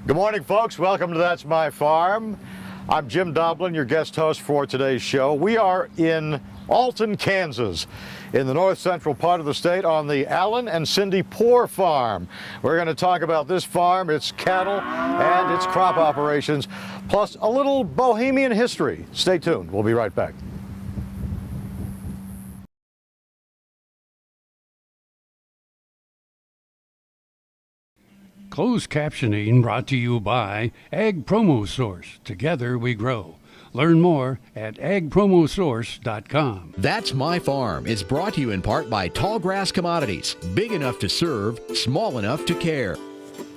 Good morning, folks. Welcome to That's My Farm. I'm Jim Doblin, your guest host for today's show. We are in Alton, Kansas, in the north central part of the state on the Alton and Cindy Poore farm. We're going to talk about this farm, its cattle, and its crop operations, plus a little Bohemian history. Stay tuned. We'll be right back. Closed captioning brought to you by Ag Promo Source. Together we grow. Learn more at agpromosource.com. That's My Farm is brought to you in part by Tallgrass Commodities. Big enough to serve, small enough to care.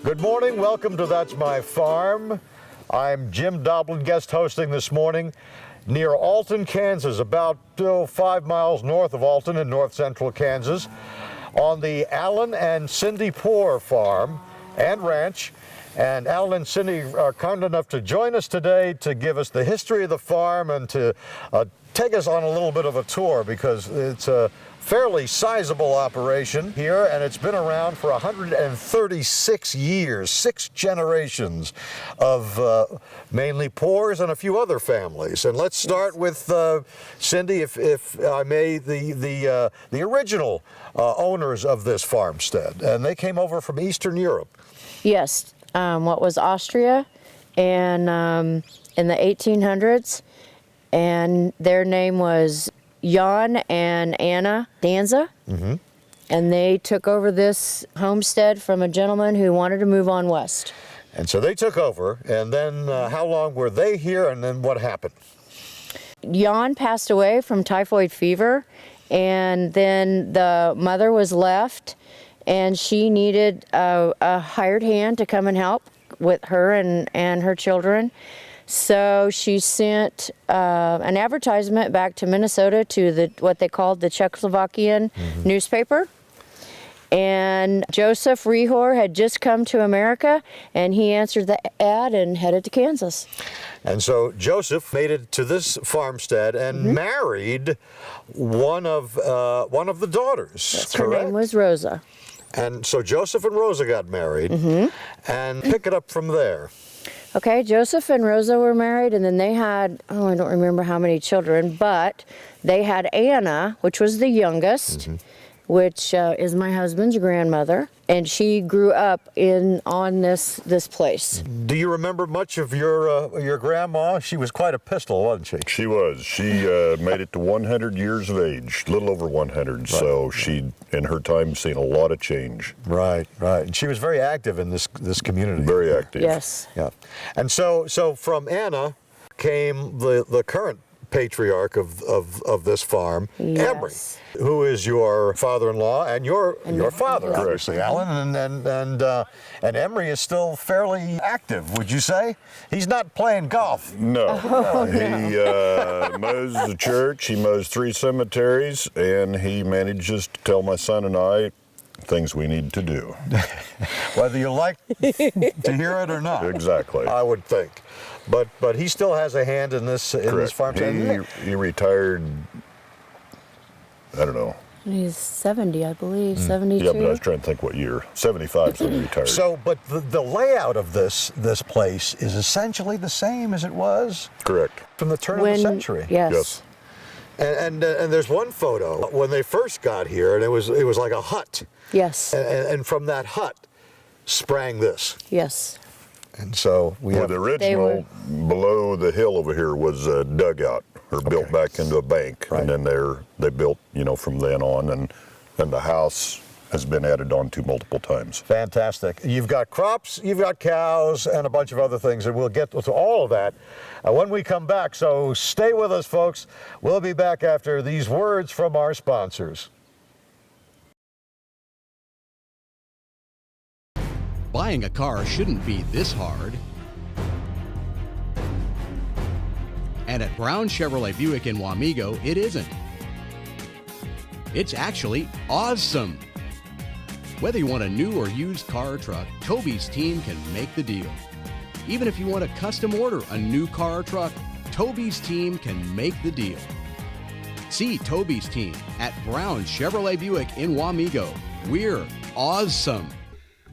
Good morning. Welcome to That's My Farm. I'm Jim Doblin, guest hosting this morning near Alton, Kansas, about 5 miles north of Alton in north central Kansas, on the Alton and Cindy Poore farm and ranch. And Alton and Cindy are kind enough to join us today to give us the history of the farm and to take us on a little bit of a tour, because it's a fairly sizable operation here, and it's been around for 136 years, 6 generations of mainly Poores and a few other families. And let's start with Cindy, if I may, the original owners of this farmstead, and they came over from Eastern Europe. Yes, what was Austria, and in the 1800s, and their name was Jan and Anna Danza, and they took over this homestead from a gentleman who wanted to move on west. And so they took over, and then how long were they here, and then what happened? Jan passed away from typhoid fever, and then the mother was left, and she needed a hired hand to come and help with her and her children. So she sent an advertisement back to Minnesota to what they called the Czechoslovakian newspaper. And Joseph Rehor had just come to America, and he answered the ad and headed to Kansas. And so Joseph made it to this farmstead and married one of the daughters. Yes, her name was Rosa. And so Joseph and Rosa got married, and pick it up from there. Okay, Joseph and Rosa were married, and then they had, I don't remember how many children, but they had Anna, which was the youngest, which is my husband's grandmother, and she grew up on this place. Do you remember much of your grandma? She was quite a pistol, wasn't she? She was. She made it to 100 years of age, a little over 100. Right. So she, in her time, seen a lot of change. Right, right. And she was very active in this community. Very active. Yes. Yeah. And so from Anna came the current patriarch of this farm, Emery, who is your father-in-law and your father, obviously, Alan, and Emery is still fairly active, would you say? He's not playing golf. No. He mows the church, he mows 3 cemeteries, and he manages to tell my son and I things we need to do. Whether you like to hear it or not. Exactly. I would think. But he still has a hand in this farm. He retired, I don't know. He's 70, I believe, 72. Yeah, but I was trying to think what year. 75, so he retired. So, but the layout of this place is essentially the same as it was? Correct. From the turn of the century? Yes. And there's one photo when they first got here, and it was like a hut. Yes. And from that hut sprang this. Yes. And so the original below the hill over here was a dugout, or built back into a bank, and then they built, from then on, and the house has been added on to multiple times. Fantastic. You've got crops, you've got cows, and a bunch of other things, and we'll get to all of that when we come back. So stay with us, folks. We'll be back after these words from our sponsors. Buying a car shouldn't be this hard. And at Brown Chevrolet Buick in Wamego, it isn't. It's actually awesome. Whether you want a new or used car or truck, Toby's team can make the deal. Even if you want to custom order a new car or truck, Toby's team can make the deal. See Toby's team at Brown Chevrolet Buick in Wamego. We're awesome.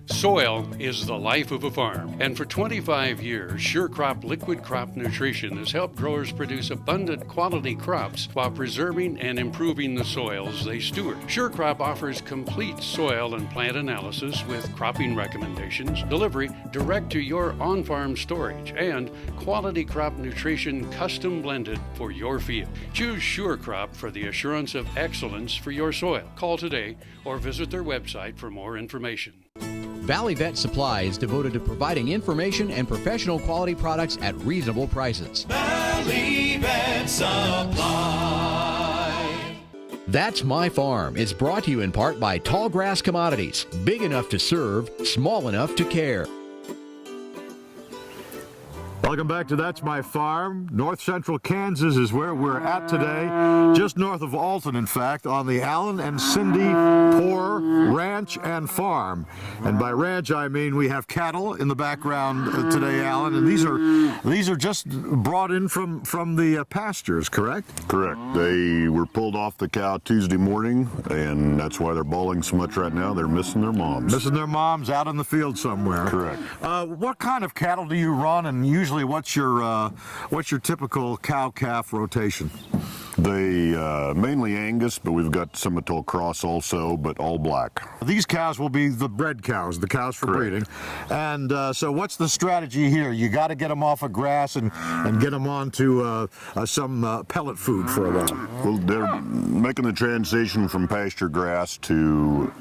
Soil is the life of a farm, and for 25 years, Sure Crop Liquid Crop Nutrition has helped growers produce abundant quality crops while preserving and improving the soils they steward. Sure Crop offers complete soil and plant analysis with cropping recommendations, delivery direct to your on-farm storage, and quality crop nutrition custom blended for your field. Choose Sure Crop for the assurance of excellence for your soil. Call today or visit their website for more information. Valley Vet Supply is devoted to providing information and professional quality products at reasonable prices. Valley Vet Supply. That's My Farm. It's brought to you in part by Tallgrass Commodities. Big enough to serve, small enough to care. Welcome back to That's My Farm. North Central Kansas is where we're at today, just north of Alton, in fact, on the Allen and Cindy Poore Ranch and Farm. And by ranch, I mean we have cattle in the background today, Alan, and these are just brought in from the pastures, correct? Correct. They were pulled off the cow Tuesday morning, and that's why they're bawling so much right now. They're missing their moms. Missing their moms out in the field somewhere. Correct. What kind of cattle do you run, and usually what's your typical cow-calf rotation? They mainly Angus, but we've got Simmental Cross also, but all black. These cows will be the bred cows, the cows for Correct. breeding. And so what's the strategy here? You got to get them off of grass and get them onto some pellet food for a while. Well, they're making the transition from pasture grass to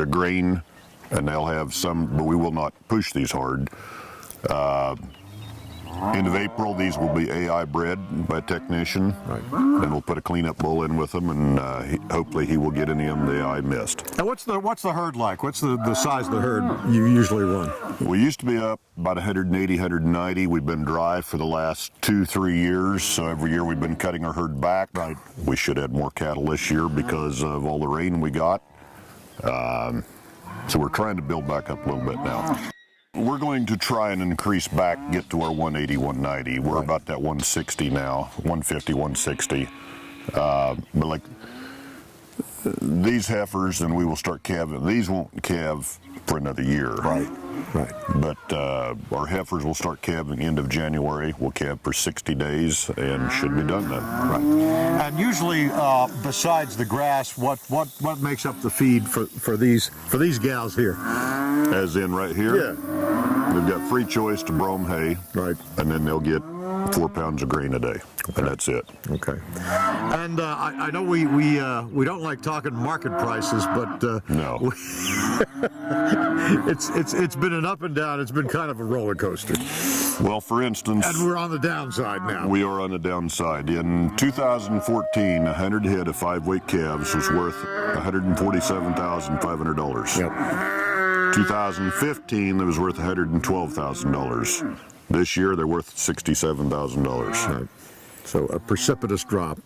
grain, and they'll have some, but we will not push these hard. End of April, these will be AI bred by a technician. Right. Then we'll put a cleanup bull in with them, and hopefully he will get any of them the AI missed. And what's the herd like? What's the size of the herd you usually run? We used to be up about 180, 190. We've been dry for the last 2-3 years, so every year we've been cutting our herd back. Right. We should add more cattle this year because of all the rain we got. So we're trying to build back up a little bit now. We're going to try and increase back, get to our 180, 190. We're about that 160 now, 150, 160. But like these heifers, and we will start calving. These won't calve for another year. Right. But our heifers will start calving end of January. We'll calve for 60 days and should be done then. Right. And usually, besides the grass, what makes up the feed for these gals here? As in right here? Yeah. We've got free choice to brome hay. Right. And then they'll get 4 pounds of grain a day. And that's it. Okay. And I know we don't like talking market prices, but No. it's been an up and down. It's been kind of a roller coaster. Well, for instance, And we're on the downside now. we are on the downside. In 2014, 100 head of 5-weight calves was worth $147,500. Yep. 2015, it was worth $112,000. This year, they're worth $67,000. Right. So a precipitous drop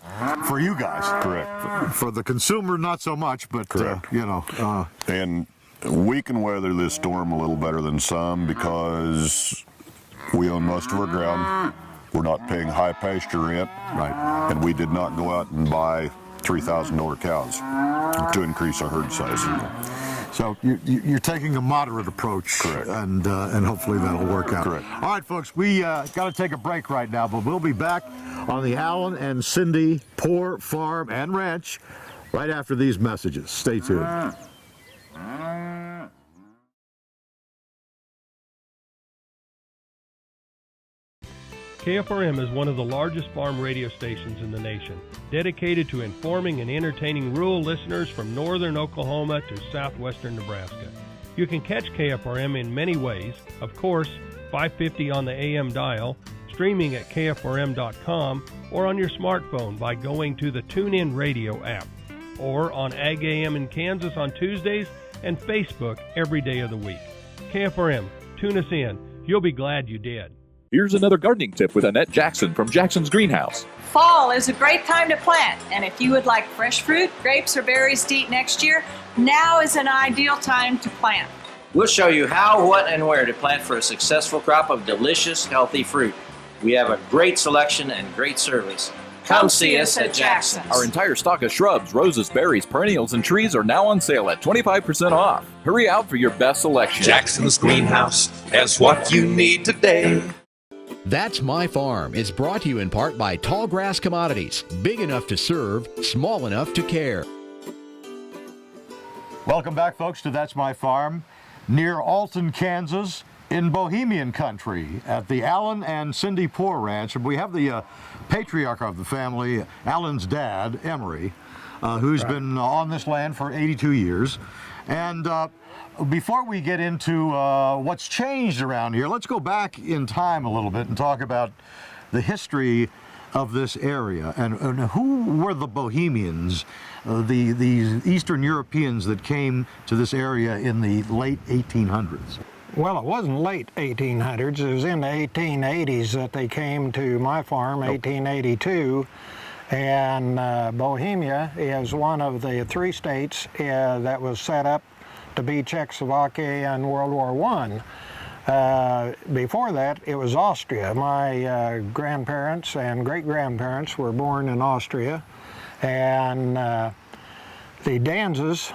for you guys. Correct. For the consumer, not so much, but Correct. And we can weather this storm a little better than some because we own most of our ground. We're not paying high pasture rent. Right. And we did not go out and buy $3,000 cows to increase our herd size. So you're taking a moderate approach. Correct. And hopefully that'll work out. Correct. All right, folks, we got to take a break right now, but we'll be back on the Allen and Cindy Poore Farm and Ranch right after these messages. Stay tuned. KFRM is one of the largest farm radio stations in the nation, dedicated to informing and entertaining rural listeners from northern Oklahoma to southwestern Nebraska. You can catch KFRM in many ways, of course, 550 on the AM dial, streaming at kfrm.com, or on your smartphone by going to the TuneIn Radio app, or on Ag AM in Kansas on Tuesdays and Facebook every day of the week. KFRM, tune us in. You'll be glad you did. Here's another gardening tip with Annette Jackson from Jackson's Greenhouse. Fall is a great time to plant, and if you would like fresh fruit, grapes, or berries to eat next year, now is an ideal time to plant. We'll show you how, what, and where to plant for a successful crop of delicious, healthy fruit. We have a great selection and great service. Come see us at Jackson's. Our entire stock of shrubs, roses, berries, perennials, and trees are now on sale at 25% off. Hurry out for your best selection. Jackson's Greenhouse has what you need today. That's My Farm is brought to you in part by Tallgrass Commodities. Big enough to serve, small enough to care. Welcome back, folks, to That's My Farm, near Alton, Kansas, in Bohemian country, at the Allen and Cindy Poore Ranch. And we have the patriarch of the family, Alan's dad, Emery, who's been on this land for 82 years. And before we get into what's changed around here, let's go back in time a little bit and talk about the history of this area and who were the Bohemians, the Eastern Europeans that came to this area in the late 1800s. Well, it wasn't late 1800s. It was in the 1880s that they came to my farm, 1882. And Bohemia is one of the 3 states that was set up to be Czechoslovakia in World War I. Before that, it was Austria. My grandparents and great-grandparents were born in Austria. And the Danzas,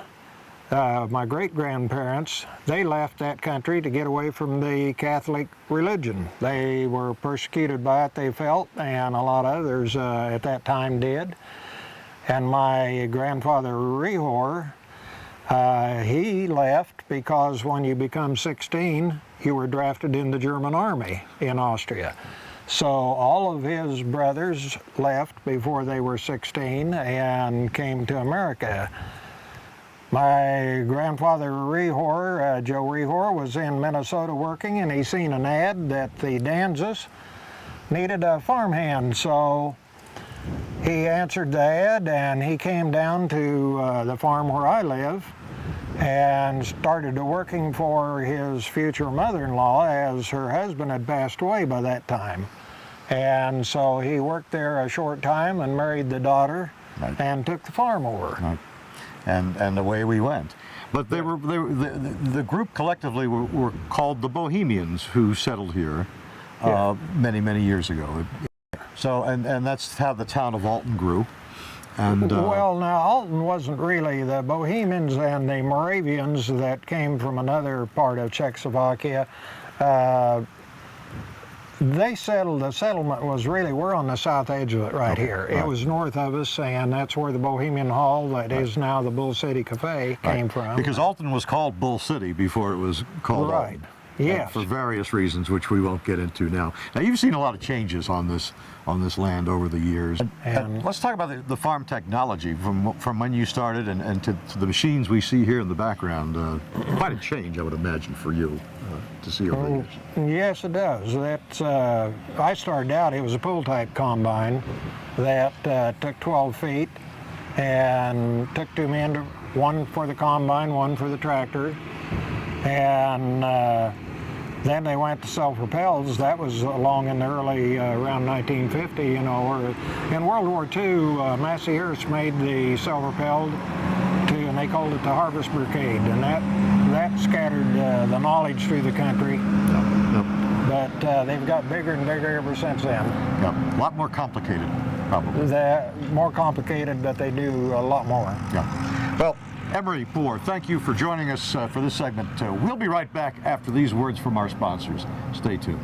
my great-grandparents, they left that country to get away from the Catholic religion. They were persecuted by it, they felt, and a lot of others at that time did. And my grandfather Rehor, he left because when you become 16, you were drafted in the German army in Austria. So all of his brothers left before they were 16 and came to America. My grandfather Rehor, Joe Rehor, was in Minnesota working, and he seen an ad that the Danzas needed a farmhand. So he answered the ad, and he came down to the farm where I live and started working for his future mother-in-law, as her husband had passed away by that time. And so he worked there a short time and married the daughter and took the farm over. Right. And away we went. But the group collectively were called the Bohemians, who settled here many, many years ago. So, and that's how the town of Alton grew. And well, now Alton wasn't really the Bohemians and the Moravians that came from another part of Czechoslovakia. They settled, the settlement was really, we're on the south edge of it right here. It was north of us, and that's where the Bohemian Hall, that is now the Bull City Cafe, came from. Because Alton was called Bull City before it was called Alton. Yes. For various reasons, which we won't get into now. Now, you've seen a lot of changes on this land over the years. And let's talk about the farm technology from when you started and to the machines we see here in the background. Quite a change, I would imagine, for you to see over the years. Yes, it does. That's, I started out, it was a pull-type combine that took 12 feet and took 2 men, one for the combine, one for the tractor. And then they went to self-propels. That was along in the early, around 1950, you know. Or in World War II, Massey Earths made the self-propelled, and they called it the Harvest Brigade. And that scattered the knowledge through the country. But they've got bigger and bigger ever since then. A lot more complicated, probably. More complicated, but they do a lot more. Well, Emery Poore, thank you for joining us for this segment. We'll be right back after these words from our sponsors. Stay tuned.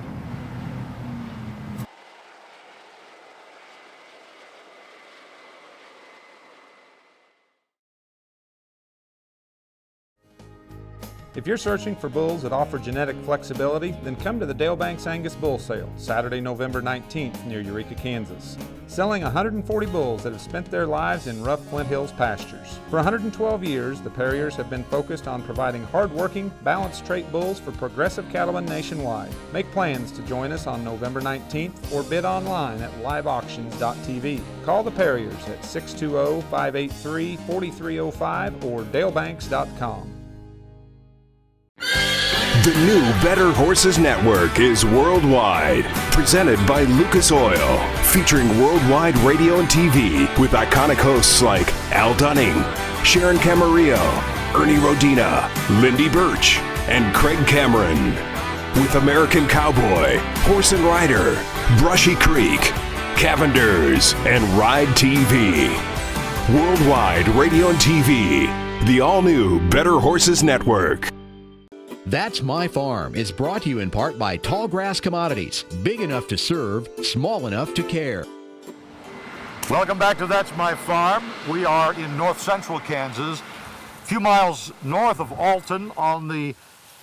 If you're searching for bulls that offer genetic flexibility, then come to the Dale Banks Angus Bull Sale, Saturday, November 19th, near Eureka, Kansas. Selling 140 bulls that have spent their lives in rough Flint Hills pastures. For 112 years, the Perriers have been focused on providing hard-working, balanced trait bulls for progressive cattlemen nationwide. Make plans to join us on November 19th or bid online at liveauctions.tv. Call the Perriers at 620-583-4305 or dalebanks.com. The new Better Horses Network is worldwide. Presented by Lucas Oil. Featuring worldwide radio and TV with iconic hosts like Al Dunning, Sharon Camarillo, Ernie Rodina, Lindy Birch, and Craig Cameron. With American Cowboy, Horse and Rider, Brushy Creek, Cavenders, and Ride TV. Worldwide radio and TV. The all-new Better Horses Network. That's My Farm is brought to you in part by Tallgrass Commodities. Big enough to serve, small enough to care. Welcome back to That's My Farm. We are in north central Kansas, a few miles north of Alton on the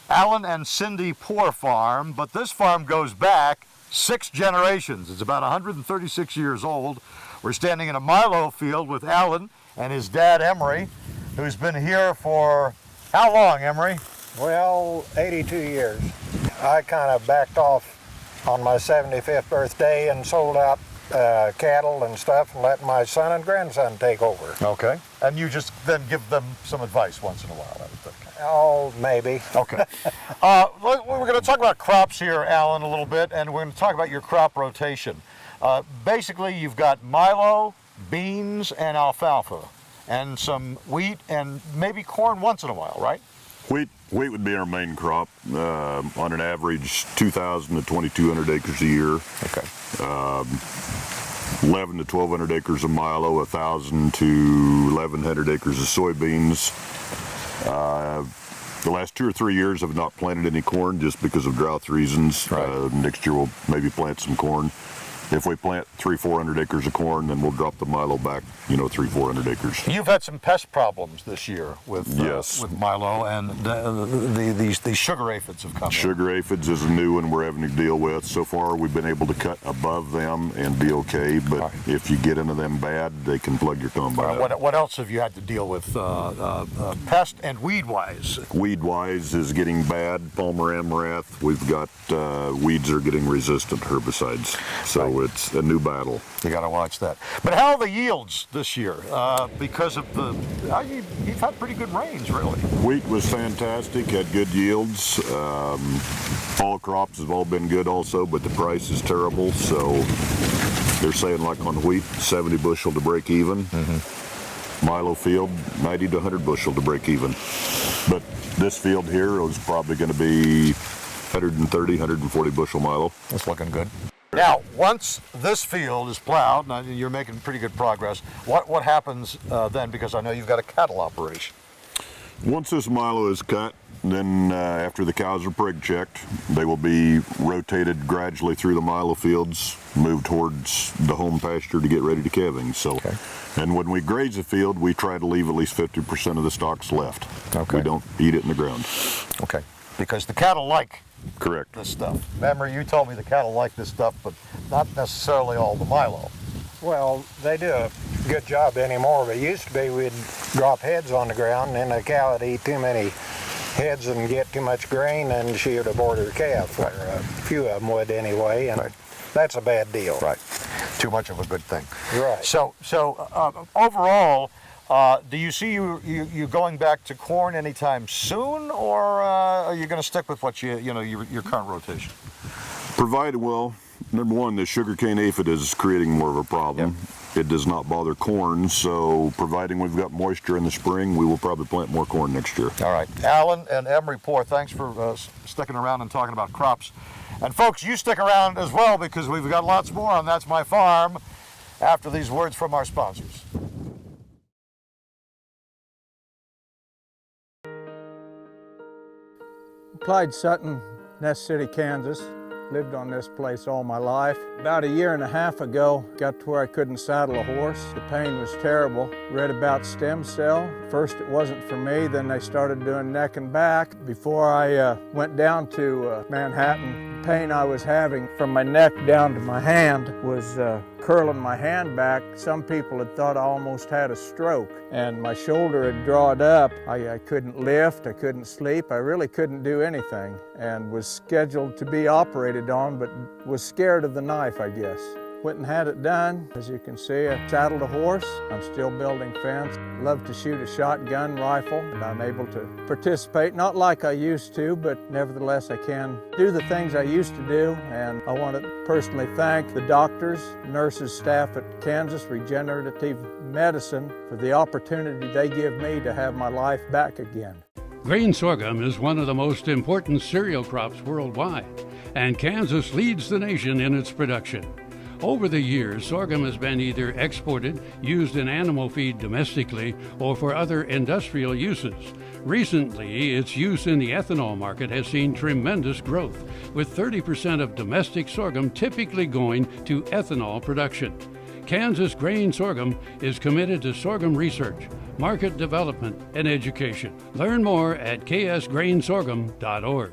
Alan and Cindy Poore farm, but this farm goes back 6 generations. It's about 136 years old. We're standing in a Milo field with Alan and his dad, Emery, who's been here for how long, Emery? Well, 82 years. I kind of backed off on my 75th birthday and sold out cattle and stuff and let my son and grandson take over. Okay. And you just then give them some advice once in a while, I would think. Oh, maybe. Okay. We're going to talk about crops here, Alan, a little bit, and we're going to talk about your crop rotation. Basically, you've got milo, beans, and alfalfa, and some wheat and maybe corn once in a while, right? Wheat would be our main crop, on an average 2,000 to 2,200 acres a year. Okay. 11 to 1,200 acres of milo, 1,000 to 1,100 acres of soybeans. The last 2 or 3 years I've not planted any corn just because of drought reasons. Right. Next year we'll maybe plant some corn. If we plant 300-400 acres of corn, then we'll drop the milo back, 300-400 acres. You've had some pest problems this year with milo, and these sugar aphids have come. Sugar aphids is a new one we're having to deal with. So far, we've been able to cut above them and be okay, but if you get into them bad, they can plug your combine. What else have you had to deal with, pest and weed-wise? Weed-wise is getting bad. Palmer amaranth. We've got weeds are getting resistant herbicides. So it's a new battle. You got to watch that. But how are the yields this year? Because of you've had pretty good rains, really. Wheat was fantastic, had good yields. Fall crops have all been good also, but the price is terrible. So they're saying like on wheat, 70 bushel to break even. Mm-hmm. Milo field, 90 to 100 bushel to break even. But this field here is probably going to be 130, 140 bushel milo. That's looking good. Now, once this field is plowed, now you're making pretty good progress, what happens then? Because I know you've got a cattle operation. Once this milo is cut, then after the cows are prig checked, they will be rotated gradually through the milo fields, moved towards the home pasture to get ready to calving. So, and when we graze a field, we try to leave at least 50% of the stalks left. Okay. We don't eat it in the ground. Okay. Because the cattle like Correct. this stuff. Remember, you told me the cattle like this stuff, but not necessarily all the milo. Well, they do a good job anymore, but it used to be we'd drop heads on the ground, and the cow would eat too many heads and get too much grain, and she would abort her calf, or a few of them would anyway, and that's a bad deal. Right. Too much of a good thing. Right. So overall, do you see you going back to corn anytime soon, or are you going to stick with what your current rotation? Provided, well, number one, the sugarcane aphid is creating more of a problem. Yep. It does not bother corn, so providing we've got moisture in the spring, we will probably plant more corn next year. All right. Alan and Emery Poore, thanks for sticking around and talking about crops. And folks, you stick around as well, because we've got lots more on That's My Farm after these words from our sponsors. Clyde Sutton, Ness City, Kansas. Lived on this place all my life. About a year and a half ago, got to where I couldn't saddle a horse. The pain was terrible. Read about stem cell. First it wasn't for me, then they started doing neck and back. Before I went down to Manhattan, the pain I was having from my neck down to my hand was curling my hand back. Some people had thought I almost had a stroke, and my shoulder had drawed up. I couldn't lift, I couldn't sleep, I really couldn't do anything, and was scheduled to be operated on, but was scared of the knife, I guess. Went and had it done. As you can see, I saddled a horse. I'm still building fence. Love to shoot a shotgun rifle, and I'm able to participate, not like I used to, but nevertheless I can do the things I used to do. And I want to personally thank the doctors, nurses, staff at Kansas Regenerative Medicine for the opportunity they give me to have my life back again. Grain sorghum is one of the most important cereal crops worldwide, and Kansas leads the nation in its production. Over the years, sorghum has been either exported, used in animal feed domestically, or for other industrial uses. Recently, its use in the ethanol market has seen tremendous growth, with 30% of domestic sorghum typically going to ethanol production. Kansas Grain Sorghum is committed to sorghum research, market development, and education. Learn more at ksgrainsorghum.org.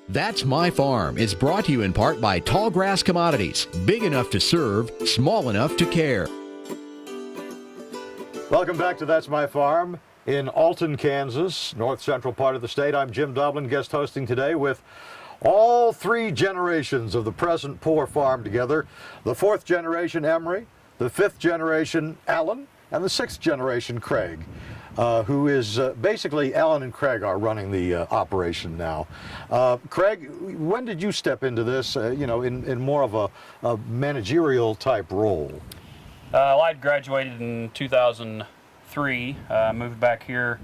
That's My Farm is brought to you in part by Tallgrass Commodities, big enough to serve, small enough to care. Welcome back to That's My Farm in Alton, Kansas, north central part of the state. I'm Jim Doblin, guest hosting today with all three generations of the present Poore farm together. The fourth generation, Emery, the fifth generation, Allen, and the sixth generation, Craig, who is basically, Allen and Craig are running the operation now. Craig, when did you step into this, in more of a managerial type role? Well, I'd graduated in 2003, moved back here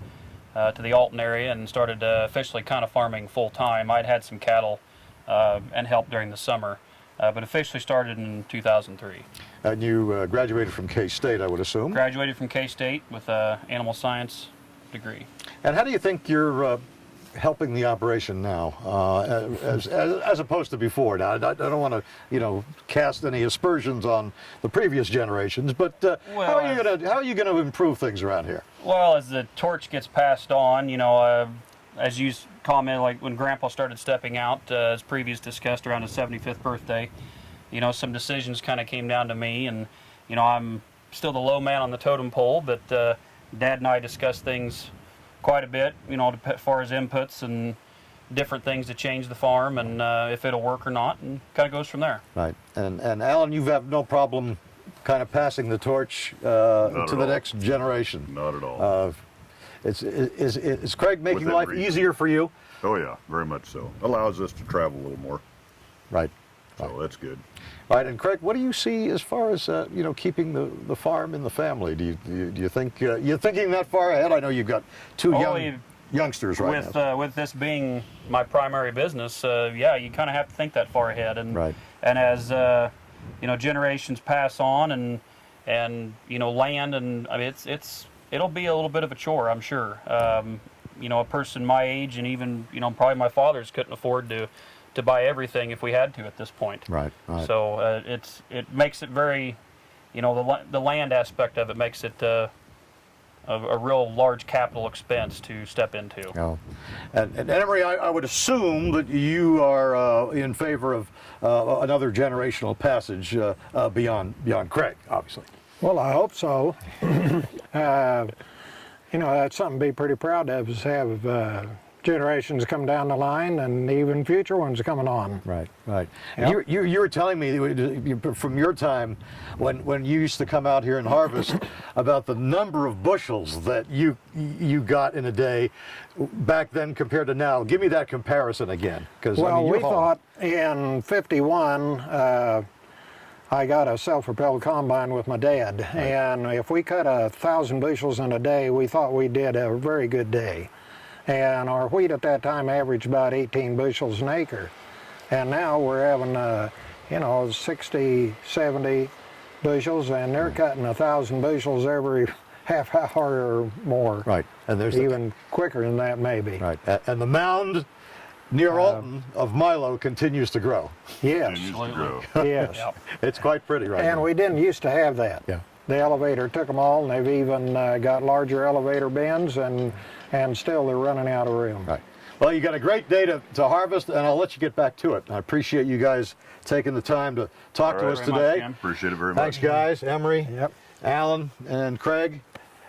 to the Alton area and started officially kind of farming full time. I'd had some cattle and helped during the summer, but officially started in 2003. And you graduated from K-State, I would assume? Graduated from K-State with an animal science degree. And how do you think you're helping the operation now, as opposed to before? Now, I don't want to, cast any aspersions on the previous generations, but how are you going to improve things around here? Well, as the torch gets passed on, as you commented, like when Grandpa started stepping out, as previous discussed, around his 75th birthday, some decisions kind of came down to me, and I'm still the low man on the totem pole, but Dad and I discussed things quite a bit, as far as inputs and different things to change the farm and if it'll work or not, and kind of goes from there. Right. And Alan, you have no problem kind of passing the torch to the next generation? Not at all. Is Craig making life easier for you? Oh yeah, very much so. Allows us to travel a little more. Right. So that's good. Right, and Craig, what do you see as far as keeping the farm in the family? Do you think you're thinking that far ahead? I know you've got two youngsters right now. With this being my primary business, yeah, you kind of have to think that far ahead, and and as generations pass on and land, and I mean it'll be a little bit of a chore, I'm sure. A person my age and even probably my father's couldn't afford to buy everything if we had to at this point. Right. So it makes it very, the land aspect of it makes it a real large capital expense to step into. Oh. And Emery, I would assume that you are in favor of another generational passage beyond Craig, obviously. Well, I hope so. That's something to be pretty proud of, is have generations come down the line and even future ones coming on. Right. Yep. You were telling me from your time when you used to come out here and harvest about the number of bushels that you got in a day back then compared to now. Give me that comparison again. Well, we thought in '51 I got a self-propelled combine with my dad, and if we cut 1,000 bushels in a day, we thought we did a very good day. And our wheat at that time averaged about 18 bushels an acre. And now we're having, 60, 70 bushels, and they're cutting 1,000 bushels every half hour or more. Right. And there's even quicker than that, maybe. Right. And the mound near Alton of Milo continues to grow. Yes. Yes. It's quite pretty right now. And we didn't used to have that. Yeah. The elevator took them all, and they've even got larger elevator bins, and still they're running out of room. Right. Well, you got a great day to harvest, and I'll let you get back to it. I appreciate you guys taking the time to talk to us today. Appreciate it very much. Thanks, guys. Emery, Alan, and Craig.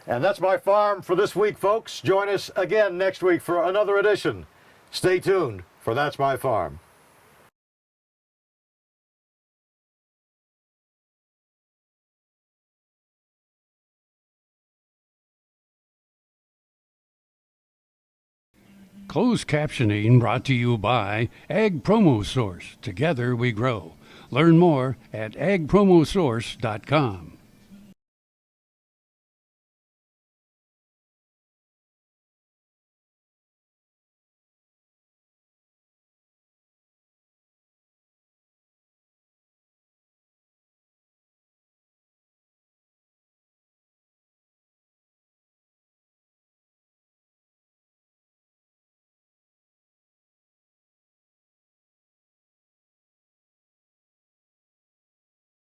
And that's my farm for this week, folks. Join us again next week for another edition. Stay tuned for That's My Farm. Closed captioning brought to you by Ag Promo Source. Together we grow. Learn more at agpromosource.com.